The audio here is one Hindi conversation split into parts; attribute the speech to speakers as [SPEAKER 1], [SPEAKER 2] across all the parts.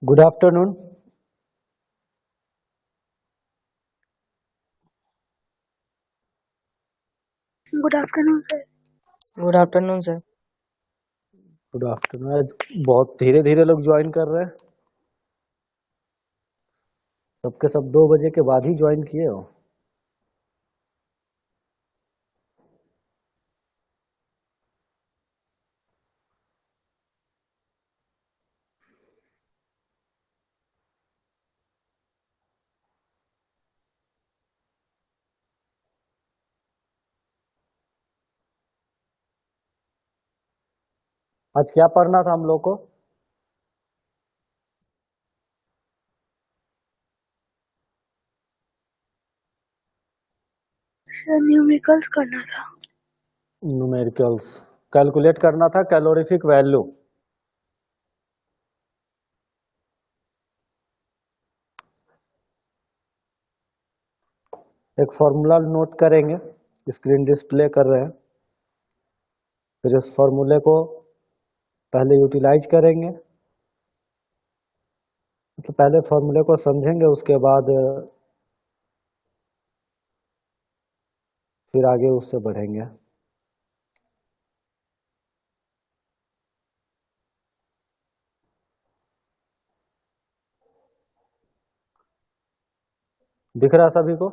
[SPEAKER 1] Good afternoon.
[SPEAKER 2] Good afternoon sir.
[SPEAKER 3] Good afternoon sir.
[SPEAKER 1] Good afternoon. आज बहुत धीरे धीरे लोग ज्वाइन कर रहे हैं। सबके सब 2 बजे के बाद ही ज्वाइन किए हो। आज क्या पढ़ना था हम लोग को?
[SPEAKER 2] सर न्यूमेरिकल्स करना था।
[SPEAKER 1] न्यूमेरिकल्स कैलकुलेट करना था, कैलोरीफिक वैल्यू। एक फॉर्मूला नोट करेंगे, स्क्रीन डिस्प्ले कर रहे हैं। फिर इस फॉर्मूले को पहले यूटिलाइज करेंगे, मतलब पहले फॉर्मूले को समझेंगे, उसके बाद फिर आगे उससे बढ़ेंगे। दिख रहा सभी को?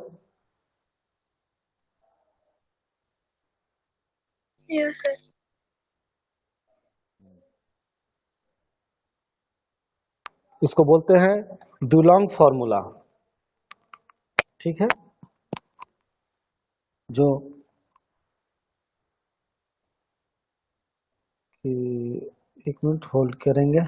[SPEAKER 2] Yes sir.
[SPEAKER 1] इसको बोलते हैं डुलोंग फॉर्मूला। ठीक है, जो कि 1 मिनट होल्ड करेंगे।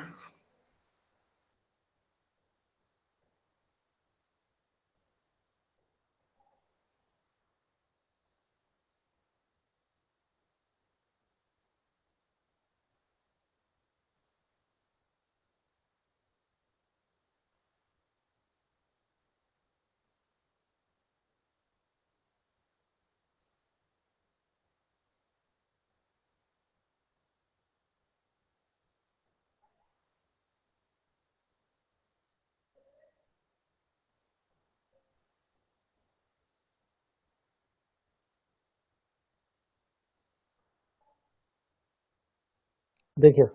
[SPEAKER 1] देखिए,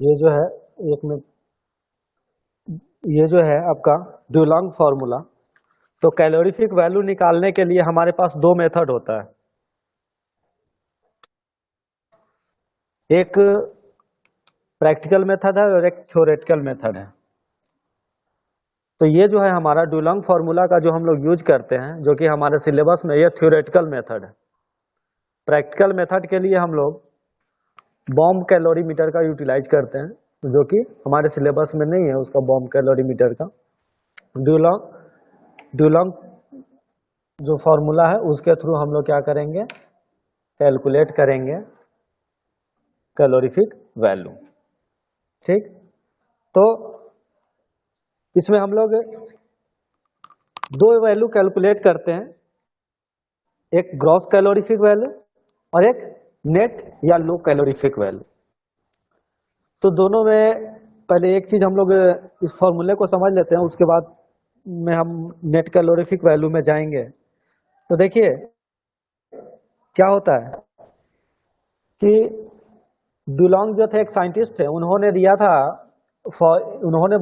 [SPEAKER 1] ये जो है, 1 मिनट, ये जो है आपका डुलोंग फॉर्मूला। तो कैलोरीफिक वैल्यू निकालने के लिए हमारे पास 2 मेथड होता है। एक प्रैक्टिकल मेथड है और एक थ्योरेटिकल मेथड है। तो ये जो है हमारा डुलोंग फॉर्मूला का जो हम लोग यूज करते हैं, जो कि हमारे सिलेबस में, ये थ्योरेटिकल मेथड है। प्रैक्टिकल मेथड के लिए हम लोग बॉम्ब कैलोरीमीटर का यूटिलाइज करते हैं, जो कि हमारे सिलेबस में नहीं है उसका, बॉम्ब कैलोरीमीटर का। डुलोंग डुलोंग जो फॉर्मूला है उसके थ्रू हम लोग क्या करेंगे, कैलकुलेट करेंगे कैलोरीफिक वैल्यू। ठीक, तो इसमें हम लोग 2 वैल्यू कैलकुलेट करते हैं, एक ग्रॉस कैलोरीफिक वैल्यू और एक नेट या लो कैलोरीफिक वैल्यू। तो दोनों में पहले एक चीज हम लोग इस फॉर्मूले को समझ लेते हैं, उसके बाद में हम नेट कैलोरीफिक वैल्यू में जाएंगे। तो देखिए क्या होता है कि डुलोंग जो थे, एक साइंटिस्ट थे, उन्होंने दिया था, उन्होंने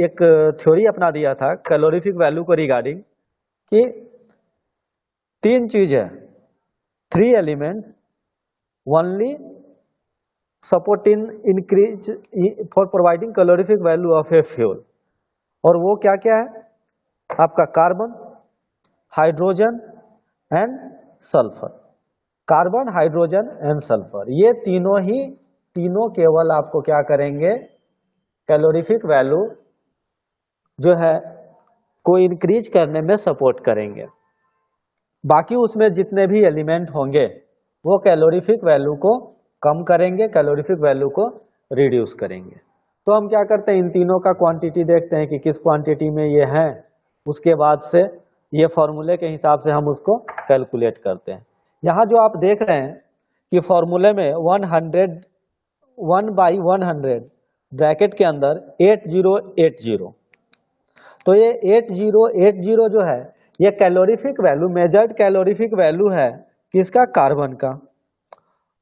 [SPEAKER 1] एक थ्योरी अपना दिया था कैलोरीफिक वैल्यू को रिगार्डिंग, कि 3 चीज है, 3 element only support in increase for providing calorific value of a fuel. और वो क्या क्या है आपका? Carbon, hydrogen and sulphur. Carbon, hydrogen and sulphur, ये तीनों केवल आपको क्या करेंगे, कैलोरीफिक वैल्यू जो है को इंक्रीज करने में सपोर्ट करेंगे। बाकी उसमें जितने भी एलिमेंट होंगे वो कैलोरीफिक वैल्यू को कम करेंगे, कैलोरीफिक वैल्यू को रिड्यूस करेंगे। तो हम क्या करते हैं, इन तीनों का क्वांटिटी देखते हैं कि किस क्वांटिटी में ये है, उसके बाद से ये फॉर्मूले के हिसाब से हम उसको कैलकुलेट करते हैं। यहाँ जो आप देख रहे हैं कि फॉर्मूले में 100 1/100 ब्रैकेट के अंदर 8080। तो ये 8080 जो है ये calorific value, measured calorific value है किसका? कार्बन का।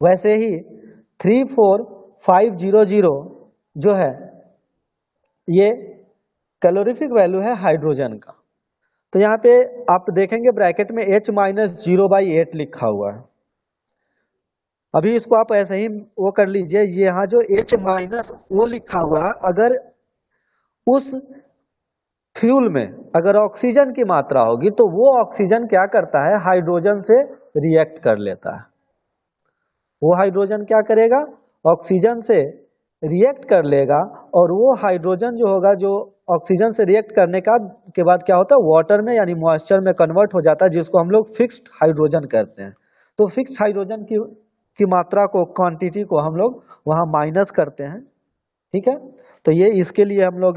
[SPEAKER 1] वैसे ही 34500 जो है ये कैलोरीफिक वैल्यू है हाइड्रोजन का। तो यहाँ पे आप देखेंगे ब्रैकेट में H-0/8 लिखा हुआ है। अभी इसको आप ऐसे ही वो कर लीजिए, यहाँ जो H- वो लिखा हुआ है, अगर उस फ्यूल में अगर ऑक्सीजन की मात्रा होगी तो वो ऑक्सीजन क्या करता है? हाइड्रोजन से रिएक्ट कर लेता है। वो हाइड्रोजन क्या करेगा? ऑक्सीजन से रिएक्ट कर लेगा, और वो हाइड्रोजन जो होगा, जो ऑक्सीजन से रिएक्ट करने के बाद क्या होता है? वाटर में यानी मॉइस्चर में कन्वर्ट हो जाता है, जिसको हम लोग फिक्स्ड हाइड्रोजन कहते हैं। तो फिक्स्ड हाइड्रोजन की मात्रा को, क्वांटिटी को हम लोग वहां माइनस करते हैं। ठीक है, तो ये इसके लिए हम लोग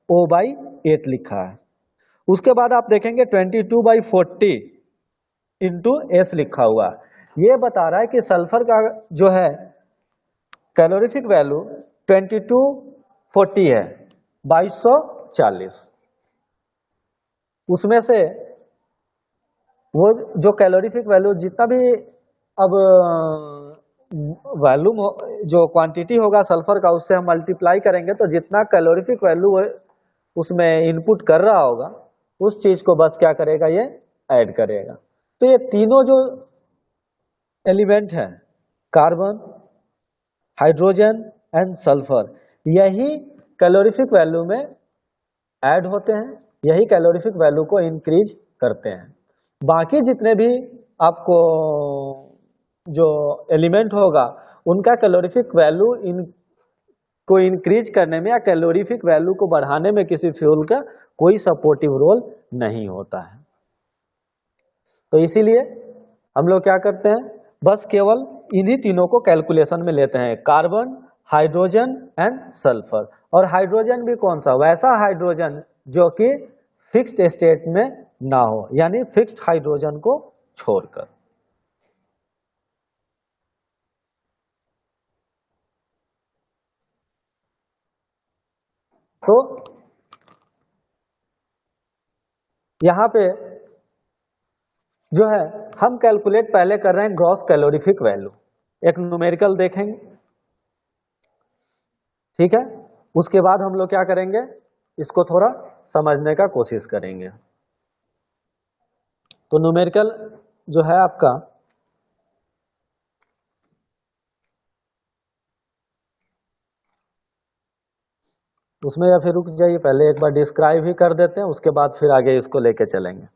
[SPEAKER 1] H-O/8 लिखा है। उसके बाद आप देखेंगे 22/40 इंटू S लिखा हुआ। ये बता रहा है कि सल्फर का जो है कैलोरीफिक वैल्यू 2240 है, 2240। उसमें से वो जो कैलोरीफिक वैल्यू जितना भी अब वॉल्यूम जो क्वांटिटी होगा सल्फर का, उससे हम मल्टीप्लाई करेंगे तो जितना कैलोरीफिक वैल्यू उसमें इनपुट कर रहा होगा उस चीज को बस क्या करेगा? ये ऐड करेगा। तो ये तीनों जो एलिमेंट हैं, कार्बन, हाइड्रोजन एंड सल्फर, यही कैलोरीफिक वैल्यू में ऐड होते हैं, यही कैलोरीफिक वैल्यू को इंक्रीज करते हैं। बाकी जितने भी आपको जो एलिमेंट होगा उनका कैलोरीफिक वैल्यू को इंक्रीज करने में या कैलोरीफिक वैल्यू को बढ़ाने में किसी फ्यूल का कोई सपोर्टिव रोल नहीं होता है। तो इसीलिए हम लोग क्या करते हैं? बस केवल इन्हीं तीनों को कैलकुलेशन में लेते हैं, कार्बन, हाइड्रोजन एंड सल्फर। और हाइड्रोजन भी कौन सा? वैसा हाइड्रोजन जो कि फिक्स्ड स्टेट में ना हो, यानी फिक्स्ड हाइड्रोजन को छोड़कर। तो यहां पे जो है हम कैलकुलेट पहले कर रहे हैं ग्रॉस कैलोरीफिक वैल्यू। एक न्यूमेरिकल देखेंगे, ठीक है। उसके बाद हम लोग क्या करेंगे? इसको थोड़ा समझने का कोशिश करेंगे। तो न्यूमेरिकल जो है आपका, उसमें या फिर रुक जाइए, पहले एक बार डिस्क्राइब ही कर देते हैं, उसके बाद फिर आगे इसको लेके चलेंगे।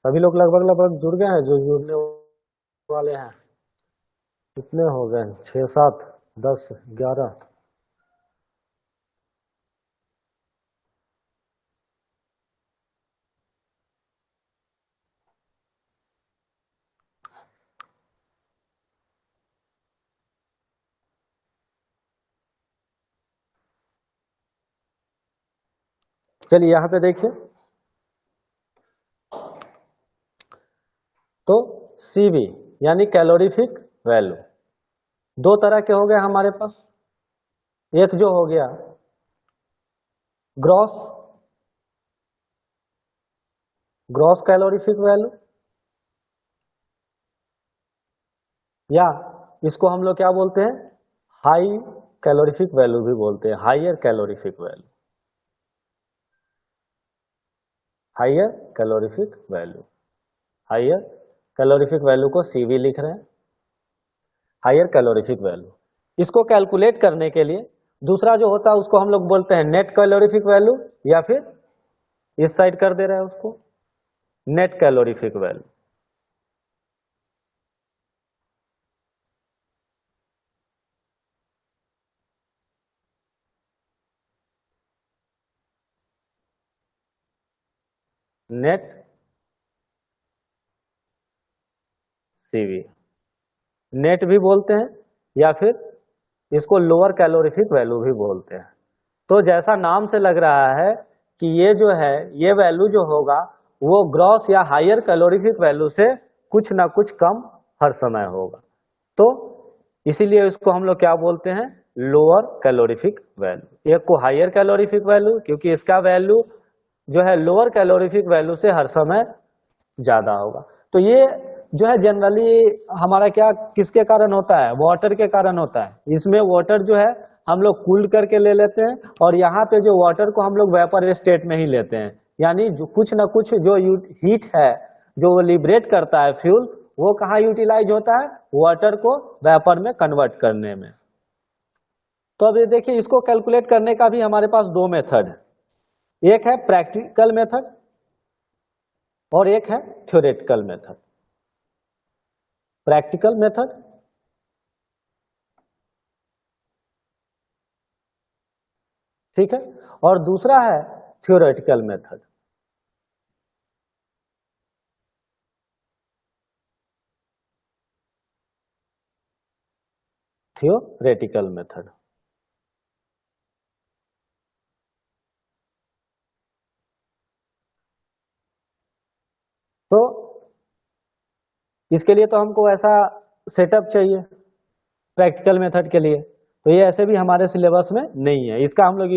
[SPEAKER 1] सभी लोग लगभग लगभग जुड़ गए हैं जो जुड़ने वाले हैं? कितने हो गए? 6 7 10 11। चलिए यहां पे देखिए, तो CV यानी कैलोरीफिक वैल्यू दो तरह के हो गए हमारे पास। एक जो हो गया ग्रॉस ग्रॉस कैलोरीफिक वैल्यू, या इसको हम लोग क्या बोलते हैं? हाई कैलोरीफिक वैल्यू भी बोलते हैं, higher calorific value, higher calorific value. Higher calorific value को CV लिख रहे हैं, हाइयर कैलोरीफिक वैल्यू। इसको कैलकुलेट करने के लिए दूसरा जो होता है उसको हम लोग बोलते हैं नेट कैलोरीफिक वैल्यू, या फिर इस साइड कर दे रहे हैं उसको net calorific value. Net CV, net भी बोलते हैं या फिर इसको लोअर कैलोरीफिक वैल्यू भी बोलते हैं। तो जैसा नाम से लग रहा है कि ये जो है ये वैल्यू जो होगा वो ग्रॉस या हायर कैलोरीफिक वैल्यू से कुछ ना कुछ कम हर समय होगा। तो इसीलिए इसको हम लोग क्या बोलते हैं, लोअर कैलोरीफिक वैल्यू। एक को हायर कैलोरीफिक वैल्यू क्योंकि इसका वैल्यू जो है लोअर कैलोरीफिक वैल्यू से हर समय ज्यादा होगा। तो ये जो है जनरली हमारा क्या किसके कारण होता है, वाटर के कारण होता है। इसमें वाटर जो है हम लोग कूल्ड करके ले लेते हैं और यहाँ पे जो वाटर को हम लोग वेपर स्टेट में ही लेते हैं, यानी जो कुछ ना कुछ जो हीट है जो वो लिबरेट करता है फ्यूल, वो कहाँ यूटिलाइज होता है, वाटर को वेपर में कन्वर्ट करने में। तो अब ये देखिए इसको कैलकुलेट करने का भी हमारे पास दो मेथड है, एक है प्रैक्टिकल मेथड और एक है थ्योरेटिकल मेथड। प्रैक्टिकल मेथड ठीक है और दूसरा है थ्योरेटिकल मेथड। थ्योरेटिकल मेथड तो इसके लिए तो हमको ऐसा सेटअप चाहिए प्रैक्टिकल मेथड के लिए, तो ये ऐसे भी हमारे सिलेबस में नहीं है। इसका हम लोग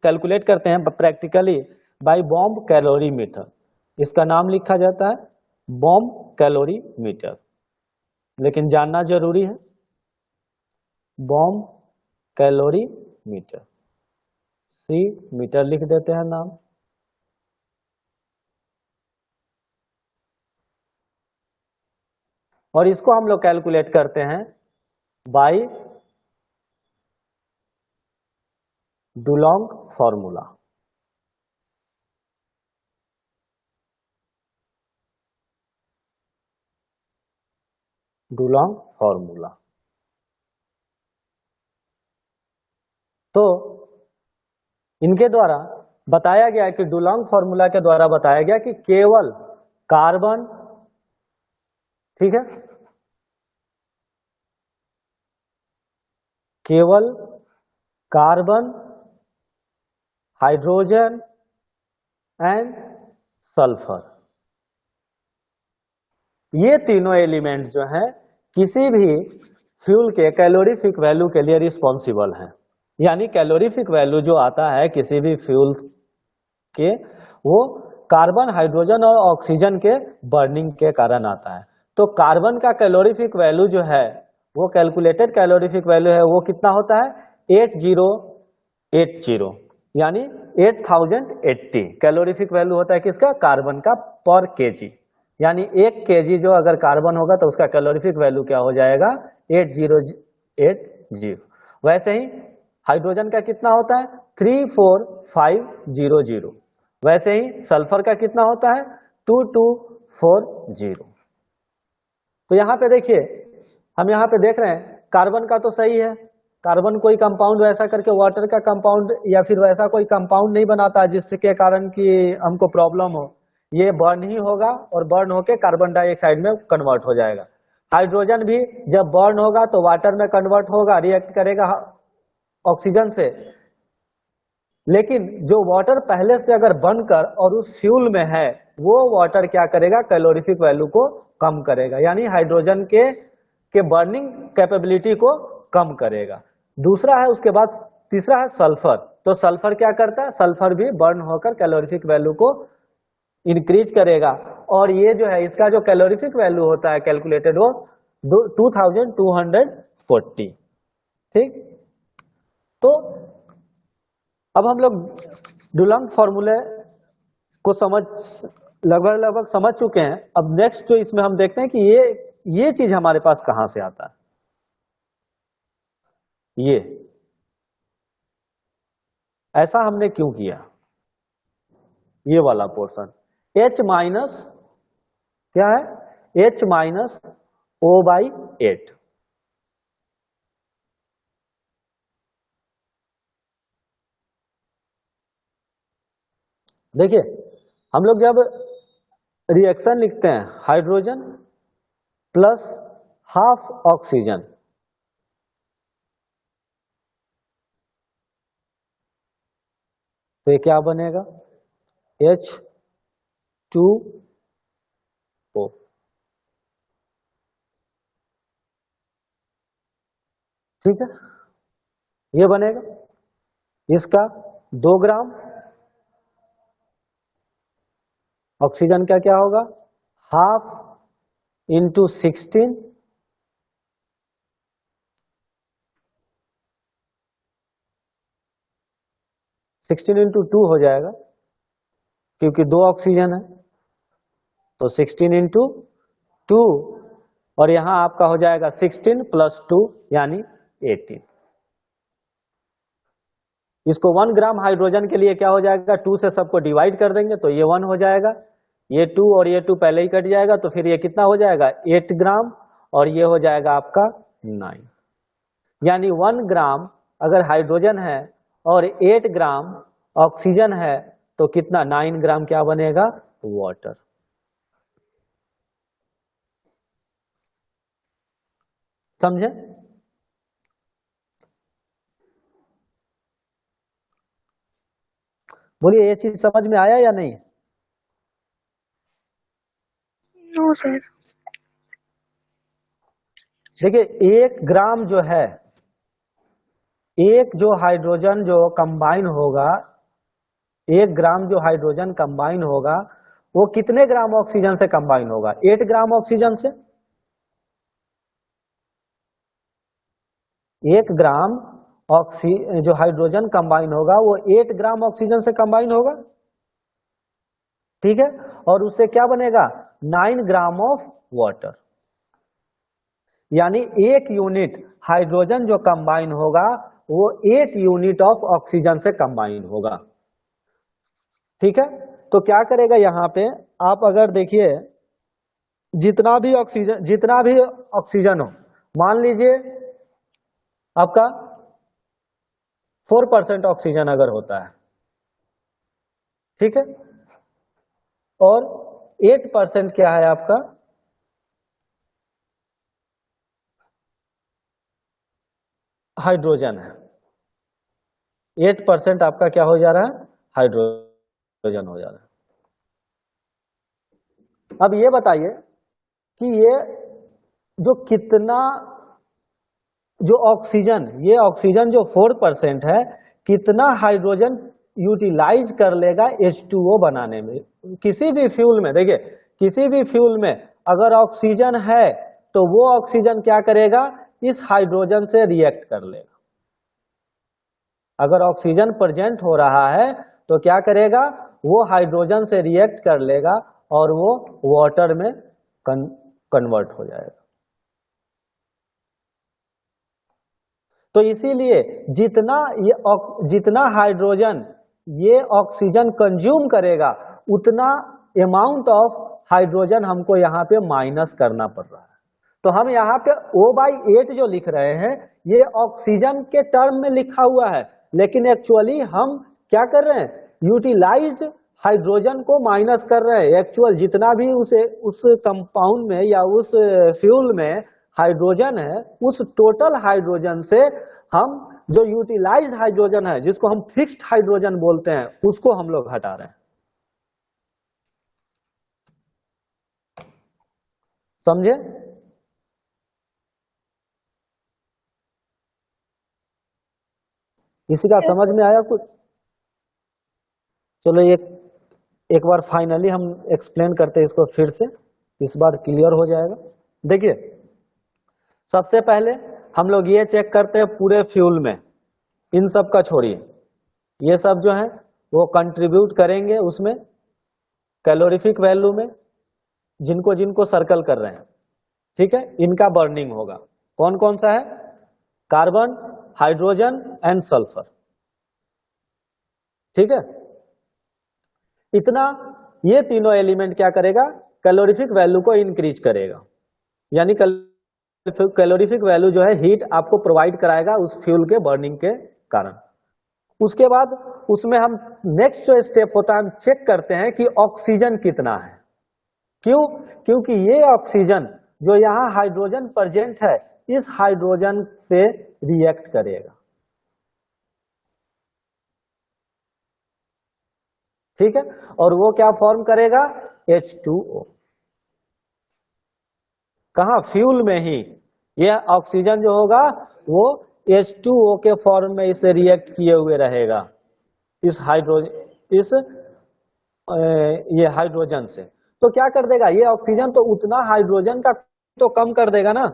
[SPEAKER 1] कैलकुलेट करते हैं practically by bomb calorimeter. इसका नाम लिखा जाता है बॉम्ब कैलोरी मीटर, लेकिन जानना जरूरी है बॉम्ब कैलोरी मीटर, सी मीटर लिख देते हैं नाम। और इसको हम लोग कैलकुलेट करते हैं bye Dulong formula. Dulong formula तो इनके द्वारा बताया गया कि डुलोंग फॉर्मूला के द्वारा बताया गया कि केवल कार्बन, ठीक है, केवल कार्बन, हाइड्रोजन एंड सल्फर, ये तीनों एलिमेंट जो हैं किसी भी फ्यूल के कैलोरीफिक वैल्यू के लिए रिस्पॉन्सिबल हैं। यानी कैलोरीफिक वैल्यू जो आता है किसी भी फ्यूल के, वो कार्बन, हाइड्रोजन और ऑक्सीजन के बर्निंग के कारण आता है। तो कार्बन का कैलोरीफिक वैल्यू जो है वो कैलकुलेटेड कैलोरीफिक वैल्यू है वो कितना होता है 8080, यानी 8080 कैलोरीफिक वैल्यू होता है किसका, कार्बन का पर केजी। यानी 1 केजी जो अगर कार्बन होगा तो उसका कैलोरीफिक वैल्यू क्या हो जाएगा 8080। वैसे ही हाइड्रोजन का कितना होता है 34500। वैसे ही सल्फर का कितना होता है 2240। तो यहां पे देखिए हम यहां पे देख रहे हैं कार्बन का तो सही है, कार्बन कोई कंपाउंड वैसा करके वाटर का कंपाउंड या फिर वैसा कोई कंपाउंड नहीं बनाता जिसके कारण कि हमको प्रॉब्लम हो, ये बर्न ही होगा और बर्न होके कार्बन डाइऑक्साइड में कन्वर्ट हो जाएगा। हाइड्रोजन भी जब बर्न होगा तो वाटर में कन्वर्ट होगा, रिएक्ट करेगा ऑक्सीजन से। लेकिन जो वाटर पहले से अगर बनकर और उस फ्यूल में है वो वाटर क्या करेगा, कैलोरीफिक वैल्यू को कम करेगा, यानी हाइड्रोजन के बर्निंग कैपेबिलिटी को कम करेगा। दूसरा है उसके बाद तीसरा है सल्फर। तो सल्फर क्या करता है, सल्फर भी बर्न होकर कैलोरीफिक वैल्यू को इंक्रीज करेगा और ये जो है इसका जो कैलोरीफिक वैल्यू होता है कैलकुलेटेड वो 2240। ठीक, तो अब हम लोग डुलोंग फॉर्मूले को लगभग समझ चुके हैं। अब नेक्स्ट जो इसमें हम देखते हैं कि ये चीज हमारे पास कहां से आता है। ये ऐसा हमने क्यों किया, ये वाला पोर्शन H माइनस क्या है, H माइनस O/8। देखिए हम लोग जब रिएक्शन लिखते हैं हाइड्रोजन प्लस हाफ ऑक्सीजन, तो ये क्या बनेगा H2O। ठीक है, ये बनेगा। इसका 2 ग्राम ऑक्सीजन का क्या होगा, हाफ इंटू 16, 16 इंटू 2 हो जाएगा क्योंकि 2 ऑक्सीजन है, तो 16 इंटू 2, और यहां आपका हो जाएगा 16 प्लस 2 यानी 18। इसको 1 ग्राम हाइड्रोजन के लिए क्या हो जाएगा, 2 से सबको डिवाइड कर देंगे तो ये 1 हो जाएगा, ये 2 और ये 2 पहले ही कट जाएगा, तो फिर ये कितना हो जाएगा 8 ग्राम, और ये हो जाएगा आपका 9। यानी 1 ग्राम अगर हाइड्रोजन है और 8 ग्राम ऑक्सीजन है तो कितना 9 ग्राम क्या बनेगा, वाटर। समझे? बोलिए, ये चीज समझ में आया या नहीं?
[SPEAKER 2] No sir.
[SPEAKER 1] देखिए 1 ग्राम जो है, एक जो हाइड्रोजन जो कंबाइन होगा, 1 ग्राम जो हाइड्रोजन कंबाइन होगा वो कितने ग्राम ऑक्सीजन से कंबाइन होगा, 8 ग्राम ऑक्सीजन से। 1 ग्राम जो हाइड्रोजन कंबाइन होगा वो 8 ग्राम ऑक्सीजन से कंबाइन होगा। ठीक है, और उससे क्या बनेगा 9 ग्राम ऑफ वाटर। यानी 1 यूनिट हाइड्रोजन जो कंबाइन होगा वो 8 यूनिट ऑफ ऑक्सीजन से कंबाइन होगा। ठीक है, तो क्या करेगा यहां पे आप अगर देखिए जितना भी ऑक्सीजन हो, मान लीजिए आपका 4% ऑक्सीजन अगर होता है, ठीक है, और 8% क्या है आपका हाइड्रोजन है, 8% आपका क्या हो जा रहा है, हाइड्रोजन हो जा रहा है। अब ये बताइए कि ये जो कितना जो ऑक्सीजन, ये ऑक्सीजन जो 4% है, कितना हाइड्रोजन यूटिलाइज कर लेगा H2O बनाने में। किसी भी फ्यूल में देखिए, किसी भी फ्यूल में अगर ऑक्सीजन है तो वो ऑक्सीजन क्या करेगा, इस हाइड्रोजन से रिएक्ट कर लेगा। अगर ऑक्सीजन प्रेजेंट हो रहा है तो क्या करेगा, वो हाइड्रोजन से रिएक्ट कर लेगा और वो वाटर में कन्वर्ट हो जाएगा। तो इसीलिए जितना हाइड्रोजन ये ऑक्सीजन कंज्यूम करेगा उतना अमाउंट ऑफ हाइड्रोजन हमको यहाँ पे माइनस करना पड़ रहा है। तो हम यहाँ पे O/8 जो लिख रहे हैं ये ऑक्सीजन के टर्म में लिखा हुआ है, लेकिन एक्चुअली हम क्या कर रहे हैं, यूटिलाइज्ड हाइड्रोजन को माइनस कर रहे हैं। एक्चुअल जितना भी उस कंपाउंड में या उस फ्यूल में हाइड्रोजन है, उस टोटल हाइड्रोजन से हम जो यूटिलाइज्ड हाइड्रोजन है, जिसको हम फिक्स्ड हाइड्रोजन बोलते हैं, उसको हम लोग हटा रहे हैं। समझे? इसी का समझ में आया कुछ? चलो एक बार फाइनली हम एक्सप्लेन करते हैं इसको फिर से, इस बार क्लियर हो जाएगा। देखिए सबसे पहले हम लोग ये चेक करते हैं पूरे फ्यूल में, इन सब का छोड़िए, ये सब जो है वो कंट्रीब्यूट करेंगे उसमें कैलोरीफिक वैल्यू में, जिनको जिनको सर्कल कर रहे हैं। ठीक है, इनका बर्निंग होगा। कौन कौन सा है, कार्बन, हाइड्रोजन एंड सल्फर। ठीक है, इतना ये तीनों एलिमेंट क्या करेगा, कैलोरीफिक वैल्यू को इंक्रीज करेगा। यानी कैलोरीफिक वैल्यू जो है हीट आपको प्रोवाइड कराएगा उस फ्यूल के बर्निंग के कारण। उसके बाद उसमें हम नेक्स्ट जो स्टेप होता है हम चेक करते हैं कि ऑक्सीजन कितना है। क्यों? क्योंकि ये ऑक्सीजन जो यहाँ हाइड्रोजन प्रेजेंट है इस हाइड्रोजन से रिएक्ट करेगा। ठीक है, और वो क्या फॉर्म करेगा? H2O। कहा? फ्यूल में ही यह ऑक्सीजन जो होगा वो H2O के फॉर्म में इसे रिएक्ट किए हुए रहेगा इस ये हाइड्रोजन से। तो क्या कर देगा ये ऑक्सीजन? तो उतना हाइड्रोजन का तो कम कर देगा ना,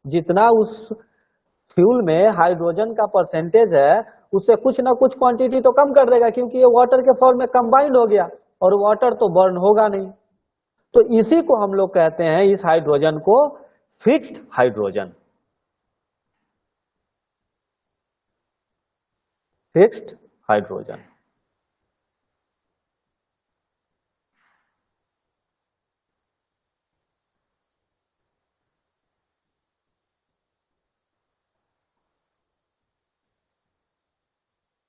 [SPEAKER 1] जितना उस फ्यूल में हाइड्रोजन का परसेंटेज है उससे कुछ ना कुछ क्वांटिटी तो कम कर देगा, क्योंकि ये वाटर के फॉर्म में कंबाइंड हो गया और वाटर तो बर्न होगा नहीं। तो इसी को हम लोग कहते हैं, इस हाइड्रोजन को फिक्स्ड हाइड्रोजन। Fixed hydrogen.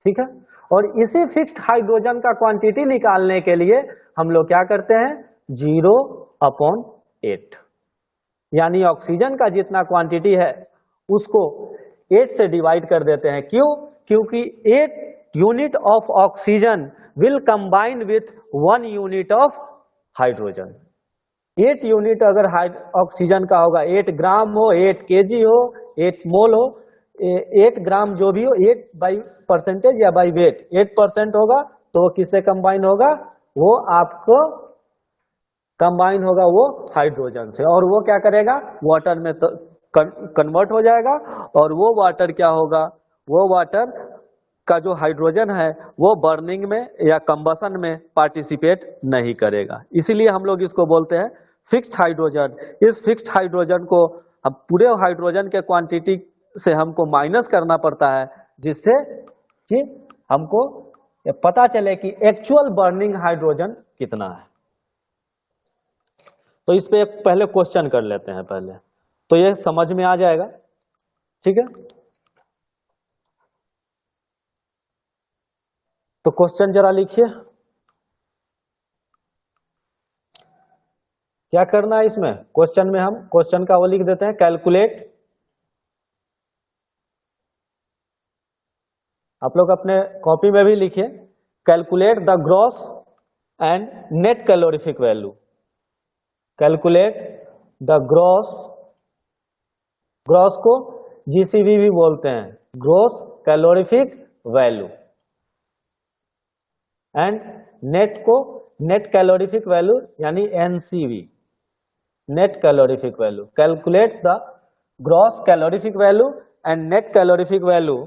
[SPEAKER 1] ठीक है, और इसी फिक्स्ड हाइड्रोजन का क्वांटिटी निकालने के लिए हम लोग क्या करते हैं? 0/8, यानी ऑक्सीजन का जितना क्वांटिटी है उसको 8 से डिवाइड कर देते हैं। क्यों? क्योंकि 8 unit of oxygen will combine with 1 unit of hydrogen. 8 unit अगर ऑक्सीजन का होगा, 8 ग्राम हो, 8 केजी हो, 8 मोल हो, 8 ग्राम जो भी हो, 8 बाई परसेंटेज या बाई वेट 8% होगा, तो वो किससे कंबाइन होगा? वो आपको कंबाइन होगा वो हाइड्रोजन से, और वो क्या करेगा? वाटर में तो कन्वर्ट हो जाएगा, और वो वाटर क्या होगा? वो वाटर का जो हाइड्रोजन है वो बर्निंग में या कंबसन में पार्टिसिपेट नहीं करेगा। इसीलिए हम लोग इसको बोलते हैं फिक्स्ड हाइड्रोजन। इस फिक्स्ड हाइड्रोजन को हम पूरे हाइड्रोजन के क्वांटिटी से हमको माइनस करना पड़ता है, जिससे कि हमको पता चले कि एक्चुअल बर्निंग हाइड्रोजन कितना है। तो इस पे एक पहले क्वेश्चन कर लेते हैं पहले, तो ये समझ में आ जाएगा। ठीक है, तो क्वेश्चन जरा लिखिए। क्या करना है इसमें? क्वेश्चन में हम क्वेश्चन का वो लिख देते हैं, कैलकुलेट। आप लोग अपने कॉपी में भी लिखिए, calculate the gross and net calorific value. Calculate the gross, gross को जीसीवी भी बोलते हैं, gross calorific value, and net को नेट कैलोरीफिक वैल्यू यानी NCV, net calorific value. Calculate the gross calorific value and net calorific value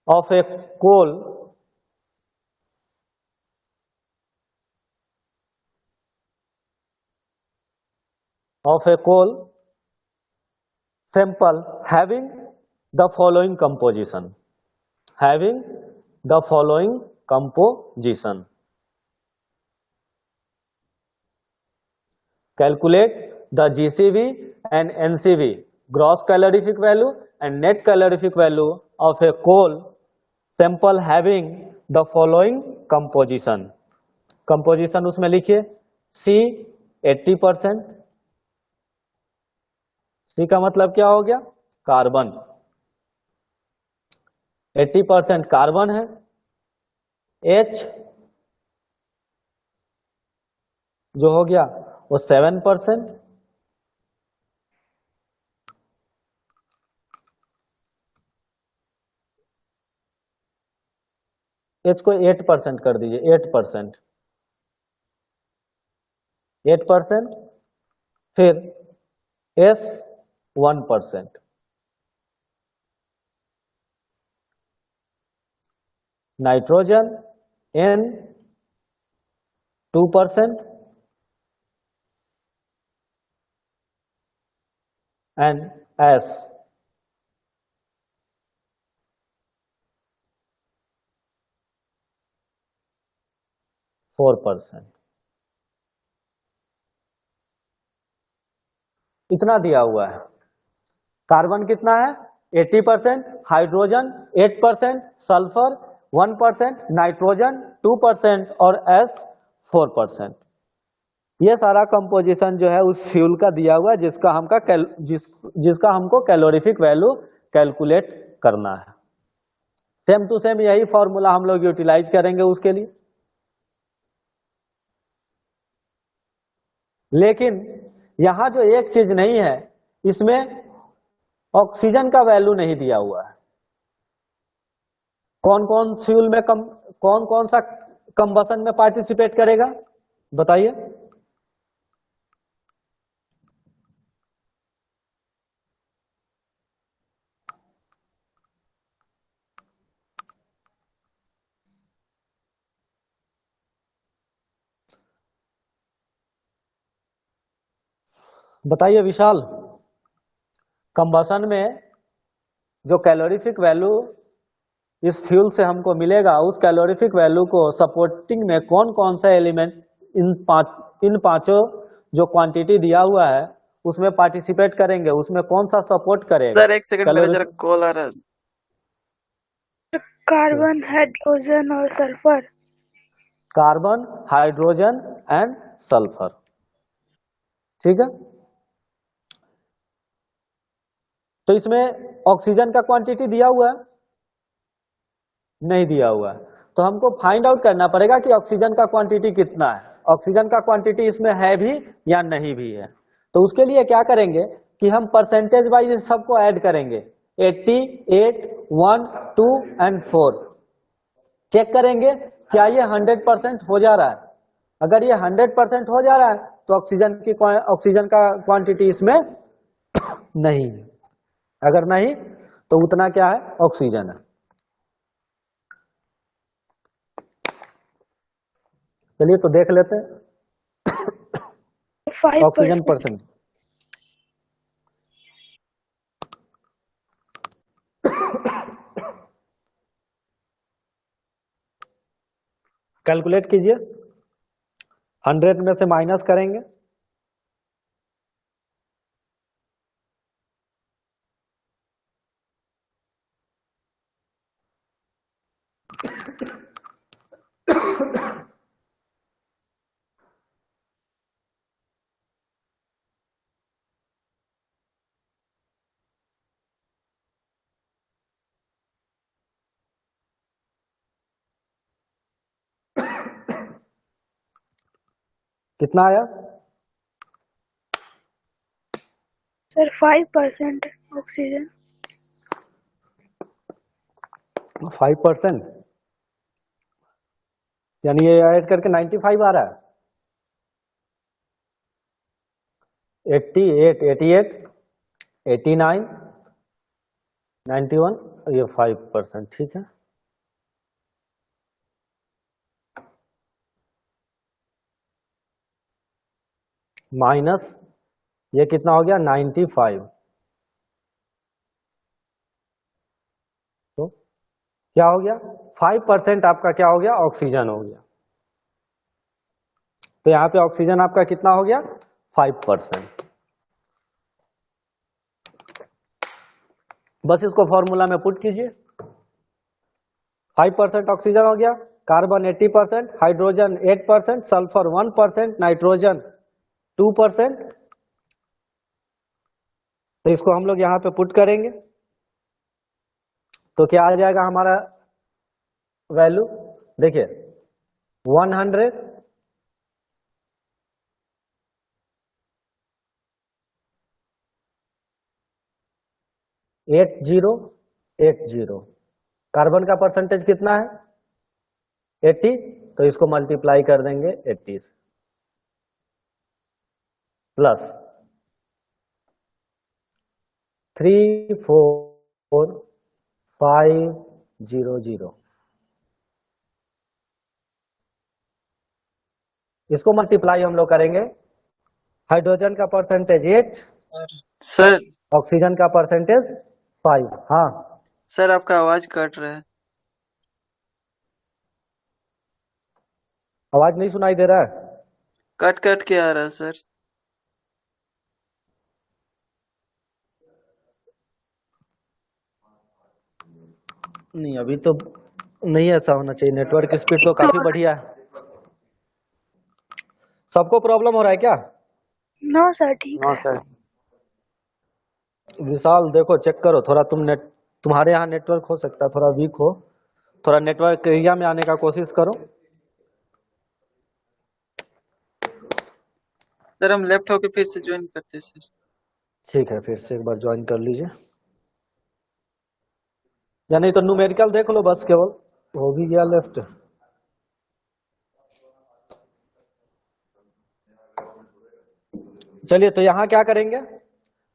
[SPEAKER 1] of a coal sample having the following composition, having the following composition. Calculate the GCV and NCV, gross calorific value and net calorific value of a coal sample having the following composition. composition उसमें लिखिए C 80%, C का मतलब क्या हो गया? कार्बन, 80% कार्बन है। H जो हो गया वो 7%, H को 8% कर दीजिए, 8%, 8%, फिर S 1%, nitrogen N 2% and S 4%। इतना दिया हुआ है। कार्बन कितना है? 80%, हाइड्रोजन 8%, सल्फर 1%, नाइट्रोजन 2% और S 4%। ये सारा कंपोजिशन जो है उस फ्यूल का दिया हुआ है जिसका हमको कैलोरीफिक वैल्यू कैलकुलेट करना है। सेम टू सेम यही फॉर्मूला हम लोग यूटिलाइज करेंगे उसके लिए। लेकिन यहां जो एक चीज नहीं है, इसमें ऑक्सीजन का वैल्यू नहीं दिया हुआ है। कौन कौन फ्यूल में कौन कौन सा कंबसन में पार्टिसिपेट करेगा बताइए। बताइए विशाल, कंबसन में जो कैलोरीफिक वैल्यू इस फ्यूल से हमको मिलेगा, उस कैलोरीफिक वैल्यू को सपोर्टिंग में कौन कौन सा एलिमेंट इन पांचों जो क्वांटिटी दिया हुआ है उसमें पार्टिसिपेट करेंगे, उसमें कौन सा सपोर्ट करेगा?
[SPEAKER 4] सर एक सेकंड, मेरा जरा कॉल आ रहा है।
[SPEAKER 2] कार्बन, हाइड्रोजन और sulphur.
[SPEAKER 1] Carbon, hydrogen and sulphur, ठीक है। तो इसमें ऑक्सीजन का क्वांटिटी दिया हुआ है? नहीं दिया हुआ है। तो हमको फाइंड आउट करना पड़ेगा कि ऑक्सीजन का क्वांटिटी कितना है, ऑक्सीजन का क्वांटिटी इसमें है भी या नहीं भी है। तो उसके लिए क्या करेंगे कि हम परसेंटेज वाइज सबको ऐड करेंगे, 80, 8, 1, 2 एंड 4। चेक करेंगे क्या ये 100% हो जा रहा है। अगर ये 100% हो जा रहा है तो ऑक्सीजन का क्वांटिटी इसमें नहीं है। अगर नहीं तो उतना क्या है, ऑक्सीजन है। चलिए तो देख लेते हैं
[SPEAKER 2] 5%।
[SPEAKER 1] Oxygen percent. कैलकुलेट कीजिए, 100 में से माइनस करेंगे, कितना आया?
[SPEAKER 2] Sir 5% oxygen.
[SPEAKER 1] 5%, यानी ये ऐड करके 95 आ रहा है। 88, 88, 89, 91, ये 5%, ठीक है। माइनस ये कितना हो गया, 95। तो क्या हो गया, 5% आपका क्या हो गया, ऑक्सीजन हो गया। तो यहाँ पे ऑक्सीजन आपका कितना हो गया, 5%। बस इसको फॉर्मूला में पुट कीजिए। 5% ऑक्सीजन हो गया, कार्बन 80%, हाइड्रोजन 8%, सल्फर 1%, नाइट्रोजन 2%। तो इसको हम लोग यहाँ पे पुट करेंगे तो क्या आ जाएगा हमारा वैल्यू, देखिए 100, 8080। कार्बन का परसेंटेज कितना है, 80, तो इसको मल्टीप्लाई कर देंगे 80 से, प्लस 34500। इसको मल्टीप्लाई हम लोग करेंगे, हाइड्रोजन का परसेंटेज 8,
[SPEAKER 4] सर
[SPEAKER 1] ऑक्सीजन का परसेंटेज 5। हाँ
[SPEAKER 4] सर आपका आवाज कट रहा है।
[SPEAKER 1] आवाज नहीं सुनाई दे रहा है?
[SPEAKER 4] कट कट के आ रहा है सर।
[SPEAKER 1] नहीं अभी तो नहीं, ऐसा होना चाहिए, नेटवर्क स्पीड तो काफी बढ़िया है। सबको प्रॉब्लम हो रहा है क्या?
[SPEAKER 2] नो सर, ठीक है।
[SPEAKER 1] विशाल देखो चेक करो थोड़ा, तुम्हारे यहाँ नेटवर्क हो सकता है थोड़ा वीक हो, थोड़ा नेटवर्क एरिया में आने का कोशिश करो।
[SPEAKER 4] सर हम लेफ्ट होके फिर से ज्वाइन करते हैं सर।
[SPEAKER 1] ठीक है, फिर से एक बार ज्वाइन कर लीजिए, या नहीं तो न्यूमेरिकल देख लो बस, केवल हो भी गया लेफ्ट। चलिए तो यहाँ क्या करेंगे,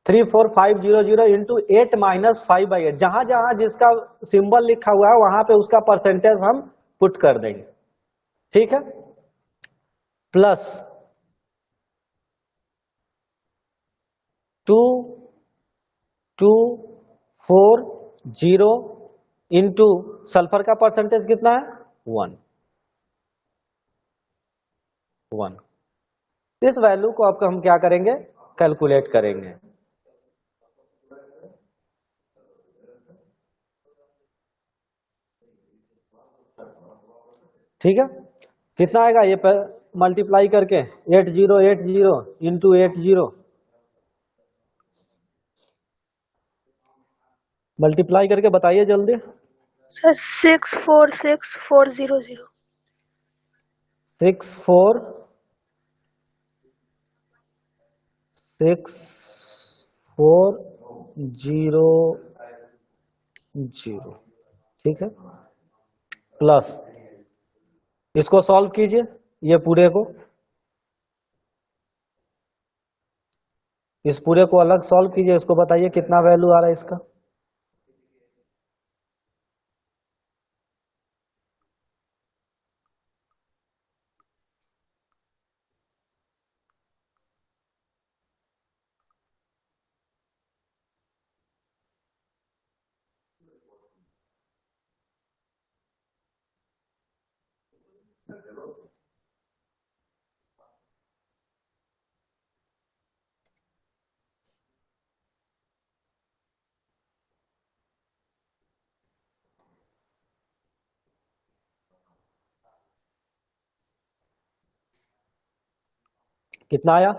[SPEAKER 1] 34500 इंटू 8 माइनस 5/8, जहां जहां जिसका सिंबल लिखा हुआ है वहां पे उसका परसेंटेज हम पुट कर देंगे, ठीक है। प्लस 2240 इंटू सल्फर का परसेंटेज कितना है 1। इस वैल्यू को आपको हम क्या करेंगे, कैलकुलेट करेंगे। ठीक है, कितना आएगा ये मल्टीप्लाई करके 8080 इंटू 80, मल्टीप्लाई करके बताइए जल्दी।
[SPEAKER 2] सर 646400।
[SPEAKER 1] 646400, ठीक है। प्लस इसको सॉल्व कीजिए, ये पूरे को, इस पूरे को अलग सॉल्व कीजिए, इसको बताइए कितना वैल्यू आ रहा है इसका। कितना आया,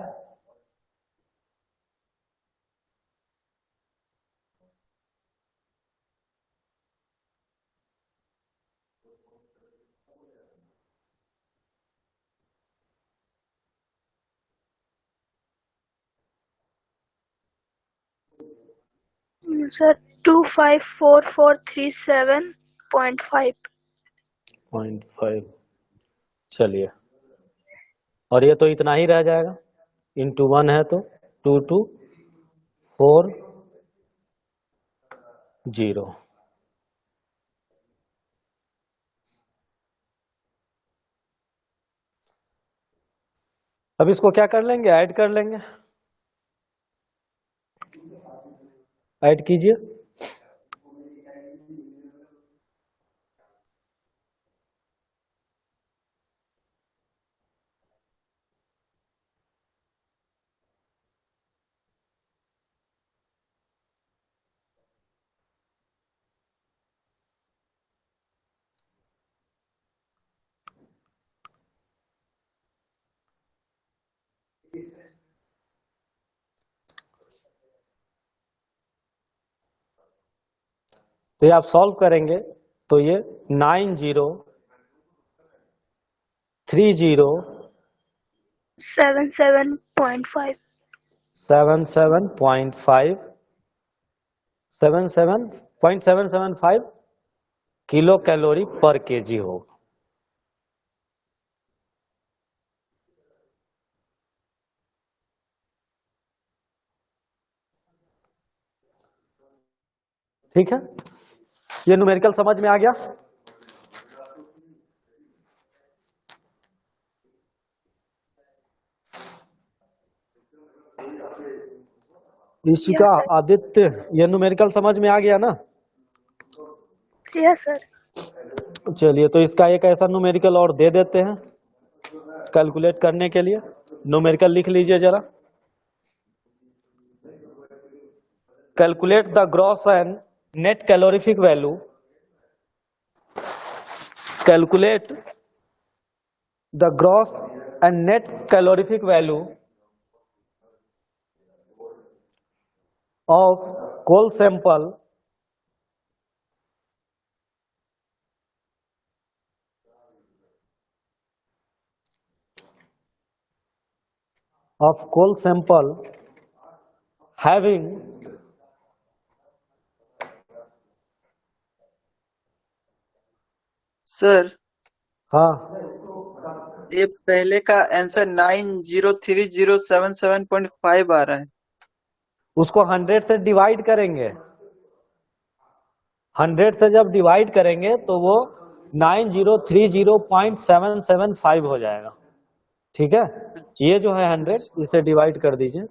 [SPEAKER 2] सर 254437.5।
[SPEAKER 1] 0.5। चलिए, और ये तो इतना ही रह जाएगा, इंटू 1 है तो 2240। अब इसको क्या कर लेंगे, ऐड कर लेंगे, ऐड कीजिए। तो ये आप सॉल्व करेंगे तो ये 9030
[SPEAKER 2] 77.5।
[SPEAKER 1] 77.5 किलो कैलोरी पर केजी होगा। ठीक है, ये न्यूमेरिकल समझ में आ गया। ईशिका, आदित्य, ये न्यूमेरिकल समझ में आ गया ना।
[SPEAKER 2] Yes sir.
[SPEAKER 1] चलिए तो इसका एक ऐसा न्यूमेरिकल और दे देते हैं कैलकुलेट करने के लिए। न्यूमेरिकल लिख लीजिए जरा, calculate the gross and net calorific value, calculate the gross and net calorific value of coal sample having
[SPEAKER 4] sir
[SPEAKER 1] हाँ
[SPEAKER 4] ये पहले का आंसर 9030775 आ रहा है।
[SPEAKER 1] उसको 100 से डिवाइड करेंगे, 100 से जब डिवाइड करेंगे तो वो 9030.775 हो जाएगा। ठीक है, ये जो है 100 इसे डिवाइड कर दीजिए,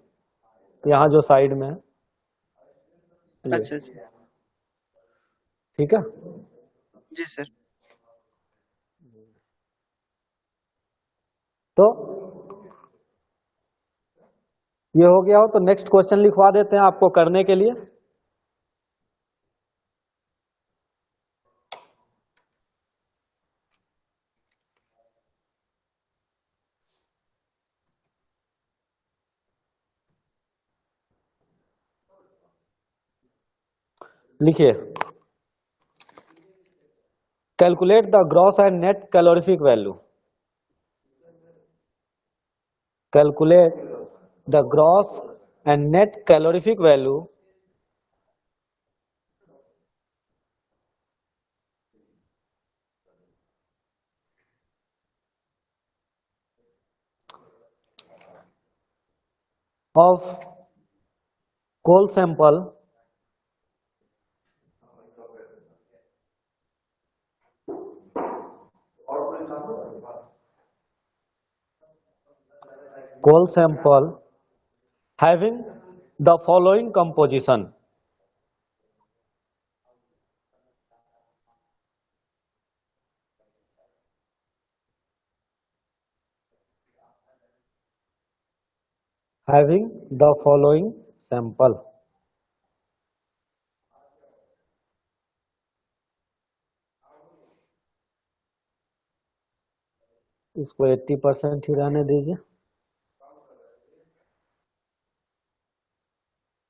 [SPEAKER 1] यहाँ जो साइड में है ये।
[SPEAKER 4] अच्छा अच्छा
[SPEAKER 1] ठीक है,
[SPEAKER 4] जी सर।
[SPEAKER 1] तो ये हो गया हो तो नेक्स्ट क्वेश्चन लिखवा देते हैं आपको करने के लिए। लिखिए, calculate the gross and net calorific value. Calculate the gross and net calorific value of coal sample having the following composition. Having the following sample. इसको 80% ही रहने दीजिए।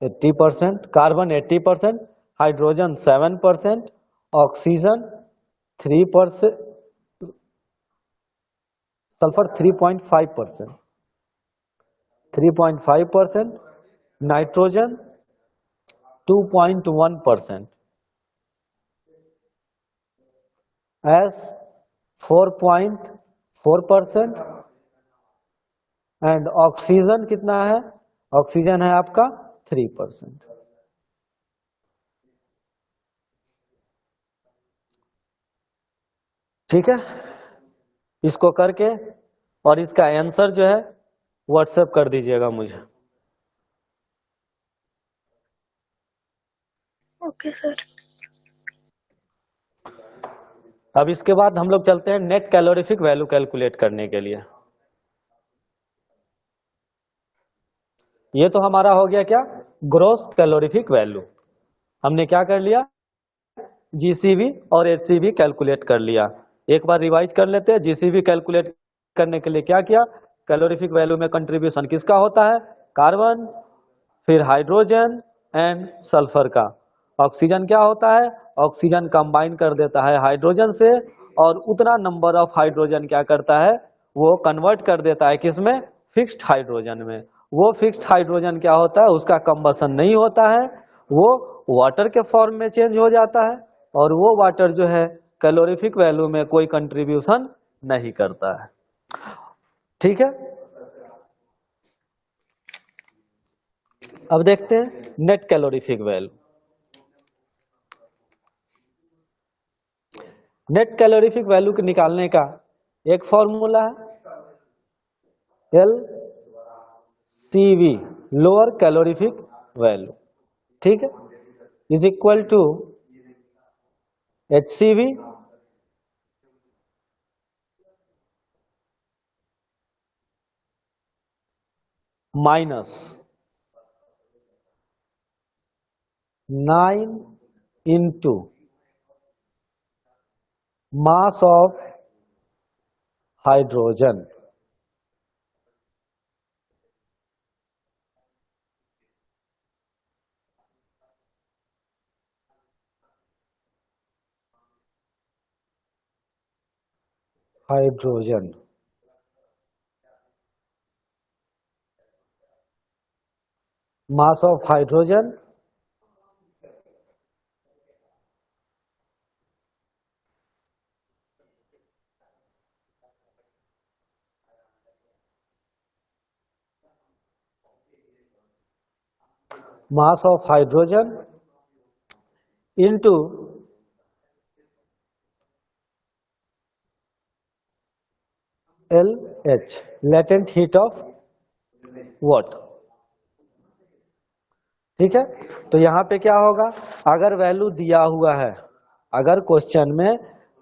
[SPEAKER 1] 80%, carbon 80%, hydrogen 7%, oxygen 3%, sulphur 3.5%, 3.5%, nitrogen 2.1%, S 4.4% and oxygen कितना है? ऑक्सीजन है आपका 3%। ठीक है, इसको करके और इसका आंसर जो है व्हाट्सएप कर दीजिएगा मुझे।
[SPEAKER 2] Okay sir.
[SPEAKER 1] अब इसके बाद हम लोग चलते हैं नेट कैलोरीफिक वैल्यू कैलकुलेट करने के लिए। ये तो हमारा हो गया क्या, ग्रॉस कैलोरीफिक वैल्यू। हमने क्या कर लिया, जीसीवी और एचसीवी कैलकुलेट कर लिया। एक बार रिवाइज कर लेते हैं। जीसीवी कैलकुलेट करने के लिए क्या किया, कैलोरीफिक वैल्यू में कंट्रीब्यूशन किसका होता है? कार्बन, फिर हाइड्रोजन एंड सल्फर का। ऑक्सीजन क्या होता है? ऑक्सीजन कंबाइन कर देता है हाइड्रोजन से और उतना नंबर ऑफ हाइड्रोजन क्या करता है, वो कन्वर्ट कर देता है किसमें? फिक्स्ड हाइड्रोजन में। वो फिक्स्ड हाइड्रोजन क्या होता है, उसका कंबशन नहीं होता है, वो वाटर के फॉर्म में चेंज हो जाता है और वो वाटर जो है कैलोरीफिक वैल्यू में कोई कंट्रीब्यूशन नहीं करता है। ठीक है, अब देखते हैं net calorific value. Net calorific value के निकालने का एक फॉर्मूला है, LCV, लोअर कैलोरीफिक वैल्यू। ठीक है, is equal to HCV minus 9 into mass of hydrogen hydrogen mass of hydrogen into LH latent heat of water। ठीक है, तो यहां पे क्या होगा, अगर वैल्यू दिया हुआ है, अगर क्वेश्चन में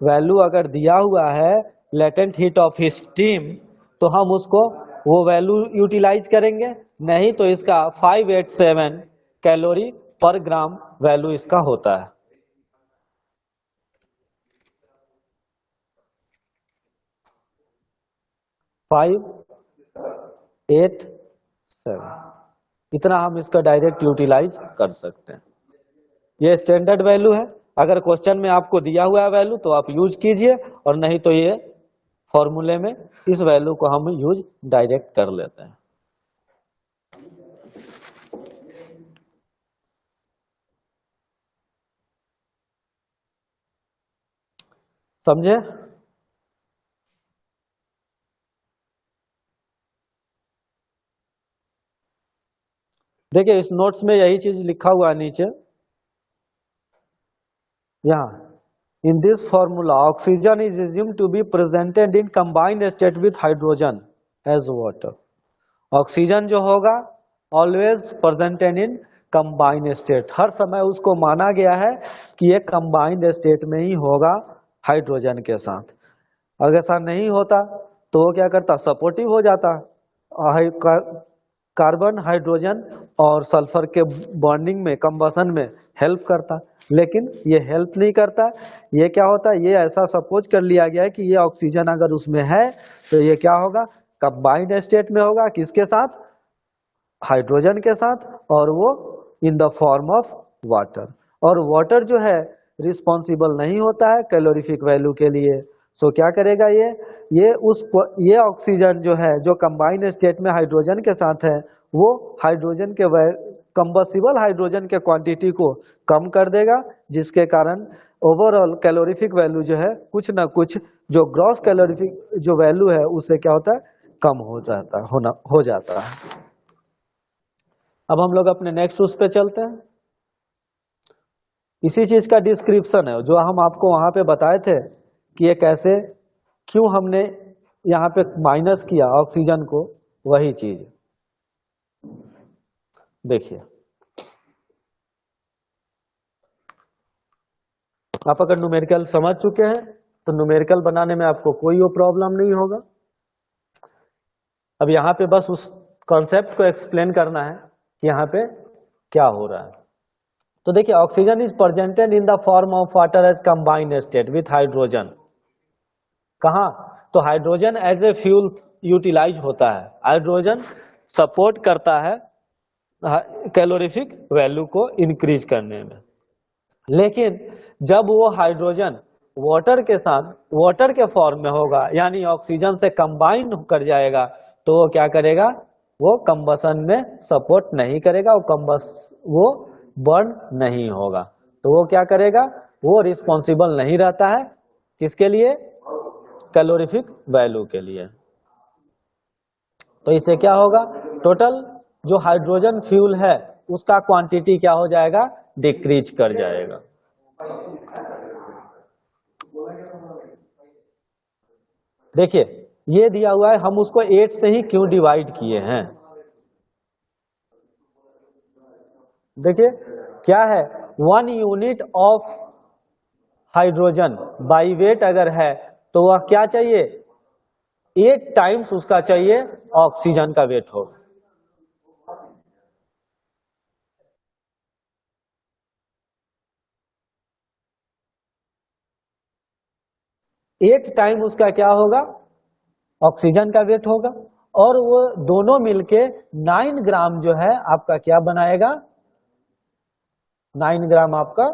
[SPEAKER 1] वैल्यू अगर दिया हुआ है लेटेंट हीट ऑफ स्टीम, तो हम उसको वो वैल्यू यूटिलाइज करेंगे, नहीं तो इसका 587 कैलोरी पर ग्राम वैल्यू इसका होता है। फाइव 8 7 इतना हम इसका डायरेक्ट यूटिलाइज कर सकते हैं। ये स्टैंडर्ड वैल्यू है, अगर क्वेश्चन में आपको दिया हुआ है वैल्यू तो आप यूज कीजिए, और नहीं तो ये फॉर्मूले में इस वैल्यू को हम यूज डायरेक्ट कर लेते हैं। समझे? देखिए इस नोट्स में यही चीज लिखा हुआ है नीचे, यहाँ in this formula oxygen is assumed to be presented in combined state with hydrogen as water. Oxygen जो होगा always presented in combined state, हर समय उसको माना गया है कि ये कंबाइंड स्टेट में ही होगा हाइड्रोजन के साथ। अगर ऐसा नहीं होता तो वो क्या करता, सपोर्टिव हो जाता, कार्बन हाइड्रोजन और सल्फर के बॉन्डिंग में, कंबसन में हेल्प करता, लेकिन ये हेल्प नहीं करता। ये क्या होता है, ये ऐसा सपोज कर लिया गया है कि ये ऑक्सीजन अगर उसमें है तो ये क्या होगा, कंबाइंड स्टेट में होगा, किसके साथ, हाइड्रोजन के साथ, और वो इन द फॉर्म ऑफ वाटर। और वाटर जो है रिस्पॉन्सिबल नहीं होता है कैलोरीफिक वैल्यू के लिए। सो क्या करेगा ये ऑक्सीजन जो है, जो कंबाइंड स्टेट में हाइड्रोजन के साथ है, वो हाइड्रोजन के कंबसिबल हाइड्रोजन के क्वांटिटी को कम कर देगा, जिसके कारण ओवरऑल कैलोरीफिक वैल्यू जो है कुछ ना कुछ, जो ग्रॉस कैलोरीफिक जो वैल्यू है उससे क्या होता है, कम हो जाता है। अब हम लोग अपने नेक्स्ट उस पे चलते हैं। इसी चीज का डिस्क्रिप्शन है जो हम आपको वहां पे बताए थे कि ये कैसे, क्यों हमने यहाँ पे माइनस किया ऑक्सीजन को, वही चीज देखिए। आप अगर न्यूमेरिकल समझ चुके हैं तो न्यूमेरिकल बनाने में आपको कोई वो प्रॉब्लम नहीं होगा। अब यहाँ पे बस उस कॉन्सेप्ट को एक्सप्लेन करना है कि यहाँ पे क्या हो रहा है। तो देखिए oxygen is presented in the form of water as combined state with hydrogen. कहाँ, तो hydrogen as a fuel utilize होता है, हाइड्रोजन सपोर्ट करता है कैलोरीफिक वैल्यू को इंक्रीज करने में। लेकिन जब वो हाइड्रोजन वाटर के साथ, वाटर के फॉर्म में होगा, यानी ऑक्सीजन से कंबाइन कर जाएगा, तो वो क्या करेगा, वो कंबसन में सपोर्ट नहीं करेगा, वो बर्न नहीं होगा। तो वो क्या करेगा, वो रिस्पॉन्सिबल नहीं रहता है किसके लिए, कैलोरीफिक वैल्यू के लिए। तो इससे क्या होगा, टोटल जो हाइड्रोजन फ्यूल है उसका क्वांटिटी क्या हो जाएगा, डिक्रीज कर जाएगा। देखिए ये दिया हुआ है, हम उसको 8 से ही क्यों डिवाइड किए हैं। देखिए क्या है, 1 unit of hydrogen by wait अगर है तो वह क्या चाहिए, 8 टाइम्स उसका चाहिए ऑक्सीजन का वेट हो। एक टाइम उसका क्या होगा, ऑक्सीजन का वेट होगा, और वो दोनों मिलके 9 ग्राम जो है आपका क्या बनाएगा, 9 ग्राम आपका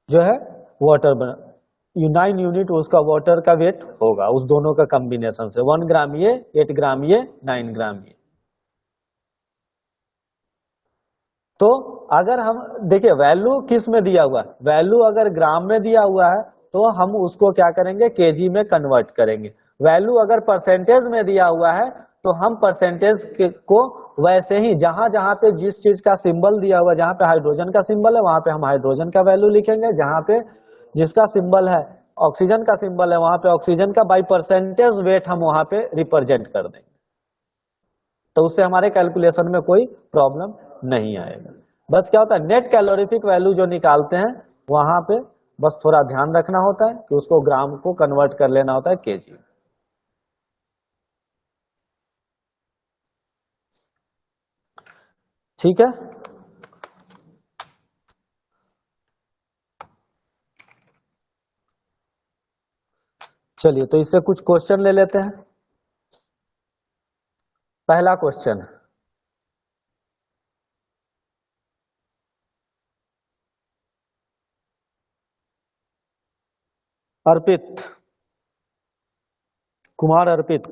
[SPEAKER 1] जो है वाटर 9 यूनिट उसका वाटर का वेट होगा, उस दोनों का कॉम्बिनेशन से। 1 ग्राम ये, 8 ग्राम ये, 9 ग्राम ये। तो अगर हम देखिए वैल्यू किस में दिया हुआ है, वैल्यू अगर ग्राम में दिया हुआ है तो हम उसको क्या करेंगे, केजी में कन्वर्ट करेंगे। वैल्यू अगर परसेंटेज में दिया हुआ है तो हम परसेंटेज को वैसे ही जहां जहां पे जिस चीज का सिंबल दिया हुआ है, जहां पे हाइड्रोजन का सिंबल है वहां पे हम हाइड्रोजन का वैल्यू लिखेंगे, जहां पे जिसका सिंबल है ऑक्सीजन का सिंबल है वहां पे ऑक्सीजन का बाई परसेंटेज वेट हम वहां पे रिप्रेजेंट कर देंगे। तो उससे हमारे कैलकुलेशन में कोई प्रॉब्लम नहीं आएगा। बस क्या होता है, नेट कैलोरीफिक वैल्यू जो निकालते हैं वहां पे बस थोड़ा ध्यान रखना होता है कि उसको ग्राम को कन्वर्ट कर लेना होता है केजी। ठीक है, चलिए तो इससे कुछ क्वेश्चन ले लेते हैं। पहला question, Arpit, Kumar Arpit.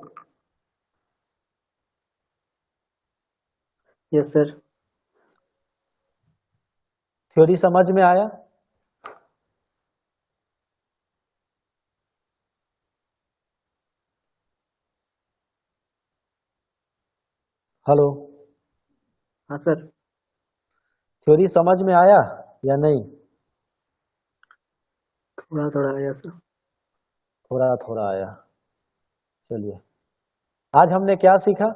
[SPEAKER 5] Yes sir.
[SPEAKER 1] Theory समझ में आया? हेलो,
[SPEAKER 5] हाँ सर।
[SPEAKER 1] थ्योरी समझ में आया या नहीं?
[SPEAKER 5] थोड़ा थोड़ा आया सर।
[SPEAKER 1] थोड़ा थोड़ा आया। चलिए, आज हमने क्या सीखा?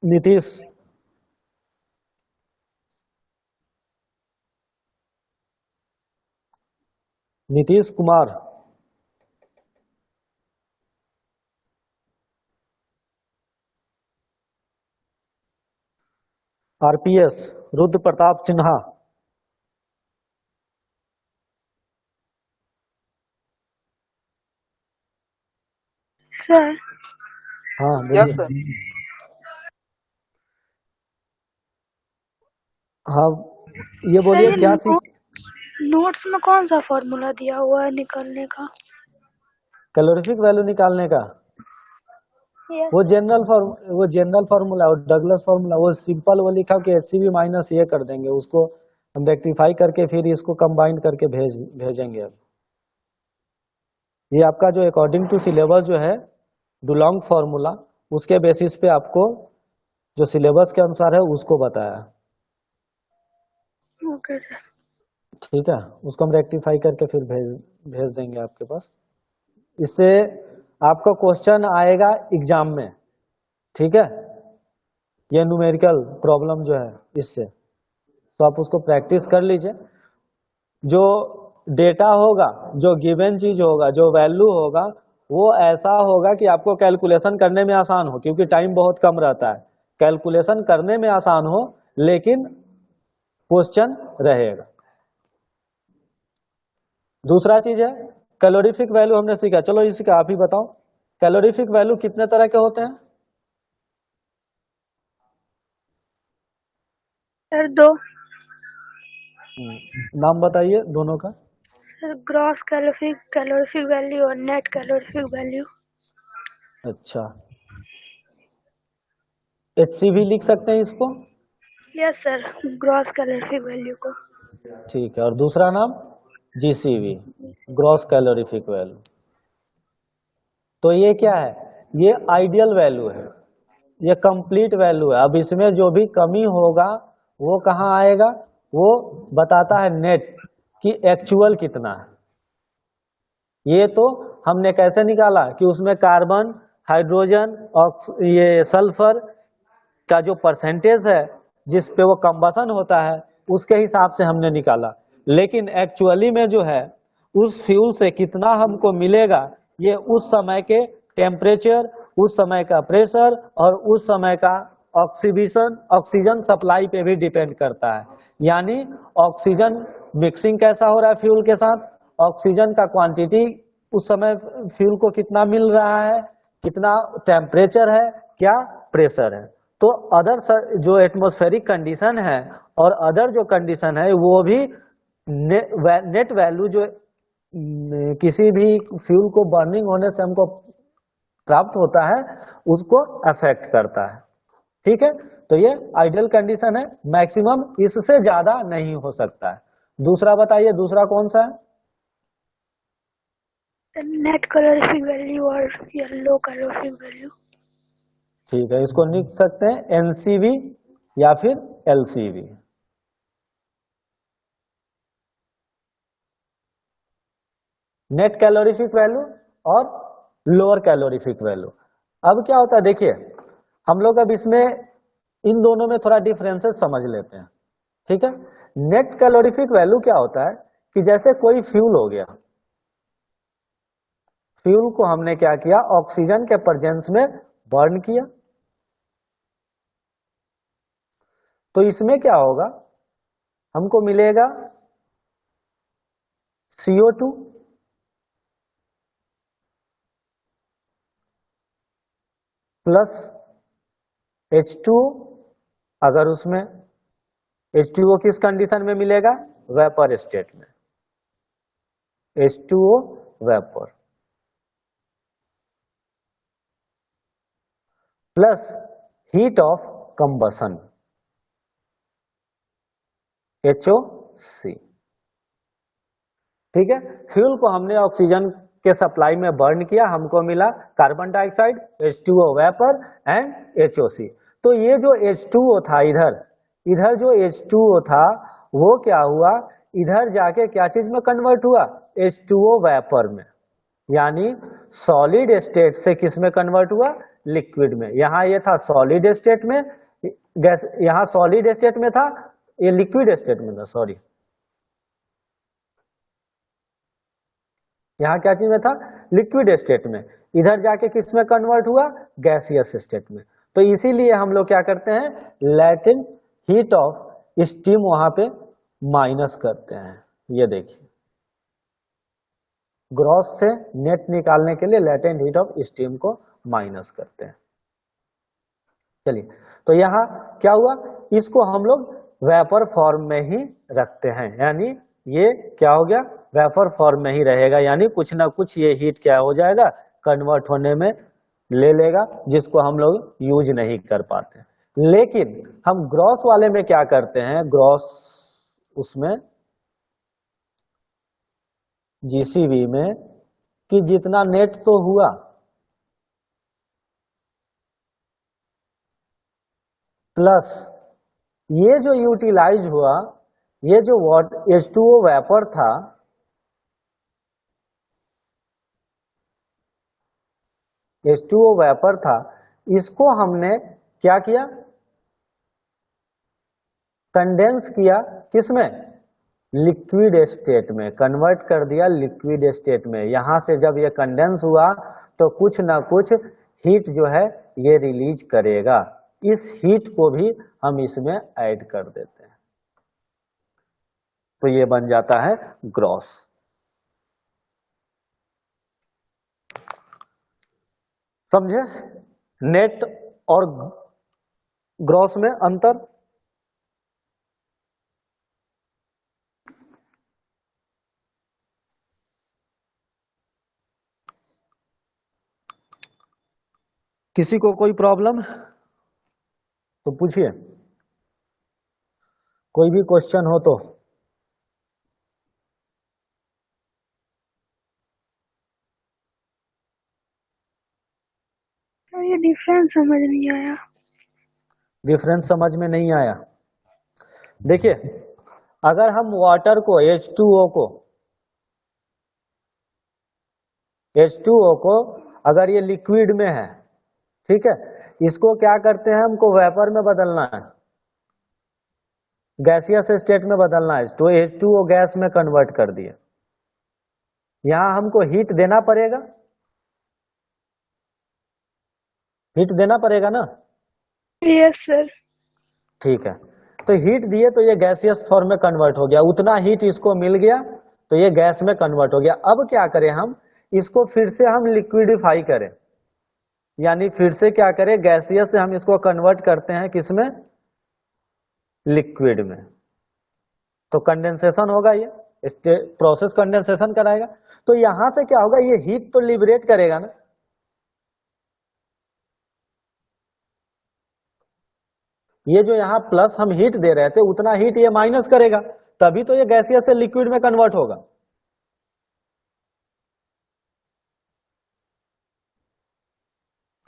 [SPEAKER 1] नीतीश, नीतीश कुमार। आरपीएस, रुद्र प्रताप सिन्हा।
[SPEAKER 2] सर
[SPEAKER 1] हाँ
[SPEAKER 5] यस
[SPEAKER 1] बोलिए।
[SPEAKER 5] सर।
[SPEAKER 1] हाँ ये
[SPEAKER 2] सर
[SPEAKER 1] बोलिए
[SPEAKER 2] ये
[SPEAKER 1] क्या सीख।
[SPEAKER 2] नोट्स में कौन सा फॉर्मूला दिया हुआ है निकालने का?
[SPEAKER 1] कैलोरीफिक वैल्यू निकालने का
[SPEAKER 2] यस
[SPEAKER 1] वो जनरल फार्मूला और डगलस फार्मूला, वो सिंपल वो लिखा कि HCV माइनस ये कर देंगे, उसको हम रेक्टिफाई करके फिर इसको कंबाइन करके भेजेंगे। अब ये आपका जो अकॉर्डिंग टू सिलेबस जो है डुलोंग फार्मूला, उसके बेसिस पे आपको जो सिलेबस के अनुसार है उसको बताया।
[SPEAKER 2] Okay sir.
[SPEAKER 1] ठीक है, उसको हम रेक्टिफाई करके फिर भेज देंगे आपके पास। इससे आपका क्वेश्चन आएगा एग्जाम में। ठीक है, ये न्यूमेरिकल प्रॉब्लम जो है इससे, तो आप उसको प्रैक्टिस कर लीजिए। जो डेटा होगा, जो गिवन चीज होगा, जो वैल्यू होगा, वो ऐसा होगा कि आपको कैलकुलेशन करने में आसान हो, क्योंकि टाइम बहुत कम रहता है। कैलकुलेशन करने में आसान हो लेकिन क्वेश्चन रहेगा। दूसरा चीज है कैलोरीफिक वैल्यू, हमने सीखा। चलो इसका आप ही बताओ, कैलोरीफिक वैल्यू कितने तरह के होते हैं?
[SPEAKER 2] सर दो।
[SPEAKER 1] नाम बताइए दोनों का।
[SPEAKER 2] सर ग्रॉस कैलोरीफिक वैल्यू और नेट कैलोरीफिक वैल्यू।
[SPEAKER 1] अच्छा, HCV लिख सकते हैं इसको?
[SPEAKER 2] Yes sir, gross calorific value को।
[SPEAKER 1] ठीक है, और दूसरा नाम GCV, ग्रॉस कैलोरीफिक वैल्यू। तो ये क्या है, ये आइडियल वैल्यू है, ये कंप्लीट वैल्यू है। अब इसमें जो भी कमी होगा वो कहाँ आएगा, वो बताता है नेट कि एक्चुअल कितना है। ये तो हमने कैसे निकाला कि उसमें कार्बन, हाइड्रोजन और ये सल्फर का जो परसेंटेज है जिस पे वो कंबसन होता है उसके हिसाब से हमने निकाला। लेकिन एक्चुअली में जो है उस फ्यूल से कितना हमको मिलेगा, ये उस समय के टेम्परेचर, उस समय का प्रेशर और उस समय का ऑक्सीजन सप्लाई पे भी डिपेंड करता है। यानी ऑक्सीजन मिक्सिंग कैसा हो रहा है फ्यूल के साथ, ऑक्सीजन का क्वांटिटी उस समय फ्यूल को कितना मिल रहा है, कितना टेम्परेचर है, क्या प्रेशर है। तो अदर जो एटमॉस्फेरिक कंडीशन है और अदर जो कंडीशन है वो भी नेट वैल्यू जो किसी भी फ्यूल को बर्निंग होने से हमको प्राप्त होता है उसको अफेक्ट करता है। ठीक है, तो ये आइडियल कंडीशन है, मैक्सिमम इससे ज्यादा नहीं हो सकता है। दूसरा बताइए, दूसरा कौन सा है?
[SPEAKER 2] नेट कैलोरीफिक वैल्यू और लो कैलोरीफिक वैल्यू।
[SPEAKER 1] ठीक है, इसको लिख सकते हैं एनसीवी या फिर एलसीवी। नेट कैलोरीफिक वैल्यू और लोअर कैलोरीफिक वैल्यू। अब क्या होता है देखिए, हम लोग अब इसमें इन दोनों में थोड़ा डिफरेंसेस समझ लेते हैं। ठीक है, नेट कैलोरीफिक वैल्यू क्या होता है कि जैसे कोई फ्यूल हो गया, फ्यूल को हमने क्या किया, ऑक्सीजन के प्रेजेंस में बर्न किया, तो इसमें क्या होगा, हमको मिलेगा CO2 प्लस H2O। अगर उसमें H2O किस कंडीशन में मिलेगा, वेपर स्टेट में, H2O vapour plus heat of combustion HOC। ठीक है, फ्यूल को हमने ऑक्सीजन के सप्लाई में बर्न किया, हमको मिला carbon dioxide, H2O vapour and HOC। तो ये जो H2O था, इधर जो H2O था वो क्या हुआ, इधर जाके क्या चीज में कन्वर्ट हुआ, H2O वेपर में, यानी सॉलिड स्टेट से किस में कन्वर्ट हुआ, लिक्विड में। यहां ये था सॉलिड स्टेट में, गैस यहां सॉलिड स्टेट में था, ये लिक्विड स्टेट में था, सॉरी, यहां क्या चीज में था, लिक्विड स्टेट में। इधर जाके किस में कन्वर्ट हुआ, गैसियस स्टेट में। तो इसीलिए हम लोग क्या करते हैं, लैटेंट हीट ऑफ स्टीम वहां पे माइनस करते हैं। ये देखिए, ग्रॉस से नेट निकालने के लिए लैटेंट हीट ऑफ स्टीम को माइनस करते हैं। चलिए, तो यहां क्या हुआ, इसको हम लोग वेपर फॉर्म में ही रखते हैं, यानी ये क्या हो गया, वेपर फॉर्म में ही रहेगा, यानी कुछ ना कुछ ये हीट क्या हो जाएगा, कन्वर्ट होने में ले लेगा, जिसको हम लोग यूज नहीं कर पाते। लेकिन हम ग्रॉस वाले में क्या करते हैं, ग्रॉस उसमें जीसीवी में कि जितना नेट तो हुआ, प्लस ये जो यूटिलाइज हुआ, ये जो H2O वेपर था, H2O वेपर था, इसको हमने क्या किया, कंडेंस किया, किसमें, लिक्विड स्टेट में, कन्वर्ट कर दिया लिक्विड स्टेट में। यहां से जब ये कंडेंस हुआ तो कुछ ना कुछ हीट जो है ये रिलीज करेगा, इस हीट को भी हम इसमें ऐड कर देते हैं, तो ये बन जाता है ग्रॉस। समझे नेट और ग्रॉस में अंतर? किसी को कोई प्रॉब्लम तो पूछिए, कोई भी क्वेश्चन हो तो।
[SPEAKER 2] ये डिफरेंस समझ नहीं आया।
[SPEAKER 1] डिफरेंस समझ में नहीं आया? देखिए, अगर हम वाटर को H2O को अगर ये लिक्विड में है, ठीक है, इसको क्या करते हैं, हमको वेपर में बदलना है, गैसियस स्टेट में बदलना है, तो H2O गैस में कन्वर्ट कर दिए, यहां हमको हीट देना पड़ेगा, हीट देना पड़ेगा ना?
[SPEAKER 2] Yes sir.
[SPEAKER 1] ठीक है, तो हीट दिए तो ये गैसियस फॉर्म में कन्वर्ट हो गया, उतना हीट इसको मिल गया, तो ये गैस में कन्वर्ट हो गया। अब क्या करें हम, इसको फिर से हम लिक्विडिफाई करें, यानी फिर से क्या करें, गैसियस से हम इसको कन्वर्ट करते हैं किसमें, लिक्विड में। तो कंडेंसेशन होगा, ये प्रोसेस कंडेंसेशन कराएगा। तो यहां से क्या होगा, ये हीट तो लिबरेट करेगा ना, ये जो यहां प्लस हम हीट दे रहे थे उतना हीट ये माइनस करेगा, तभी तो ये गैसियस से लिक्विड में कन्वर्ट होगा।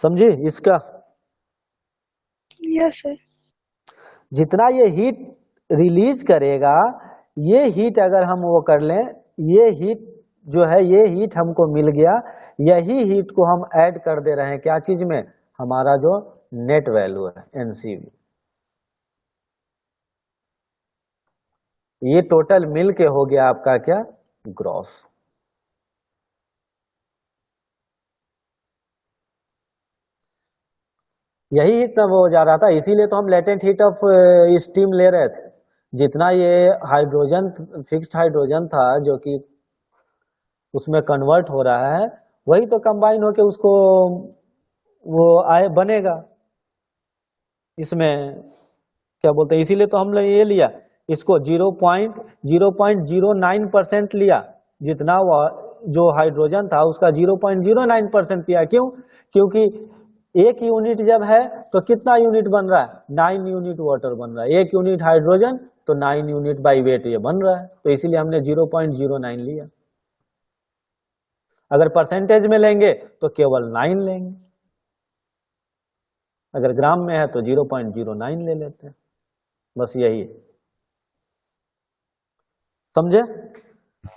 [SPEAKER 1] समझी इसका,
[SPEAKER 2] यस सर।
[SPEAKER 1] जितना ये हीट रिलीज करेगा, ये हीट अगर हम वो कर लें, ये हीट जो है, ये हीट हमको मिल गया, यही हीट को हम ऐड कर दे रहे हैं क्या चीज में, हमारा जो नेट वैल्यू है एनसीवी, ये टोटल मिल के हो गया आपका क्या, ग्रॉस। यही हीट तब हो जा रहा था, इसीलिए तो हम लेटेंट हीट ऑफ स्टीम ले रहे थे। जितना ये हाइड्रोजन, फिक्स्ड हाइड्रोजन था जो कि उसमें कन्वर्ट हो रहा है, वही तो कंबाइन होके उसको वो आए बनेगा इसमें, क्या बोलते हैं, इसीलिए तो हमने ये लिया इसको 0.09% लिया, जितना जो हाइड्रोजन था उसका 0.09% लिया। क्यों, क्योंकि एक यूनिट जब है तो कितना यूनिट बन रहा है, 9 यूनिट वाटर बन रहा है, एक यूनिट हाइड्रोजन तो 9 यूनिट बाई वेट ये बन रहा है, तो इसीलिए हमने 0.09 लिया। अगर परसेंटेज में लेंगे तो केवल 9 लेंगे, अगर ग्राम में है तो 0.09 ले लेते हैं, बस यही है। समझे?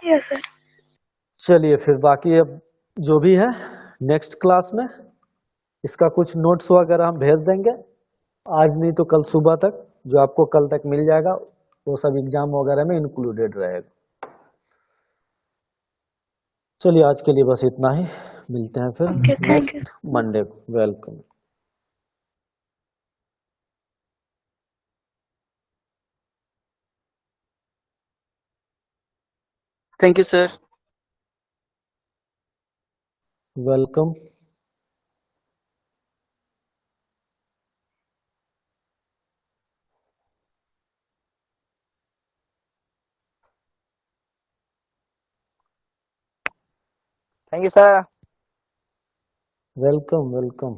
[SPEAKER 2] Yes sir.
[SPEAKER 1] चलिए फिर बाकी अब जो भी है नेक्स्ट क्लास में इसका कुछ नोट्स वगैरह हम भेज देंगे, आज नहीं तो कल सुबह तक, जो आपको कल तक मिल जाएगा वो सब एग्जाम वगैरह में इंक्लूडेड रहेगा। चलिए आज के लिए बस इतना ही, मिलते हैं फिर
[SPEAKER 2] okay, thank you.
[SPEAKER 1] Next Monday को। Welcome.
[SPEAKER 4] Thank you sir.
[SPEAKER 1] Welcome.
[SPEAKER 6] Thank you sir.
[SPEAKER 1] Welcome welcome.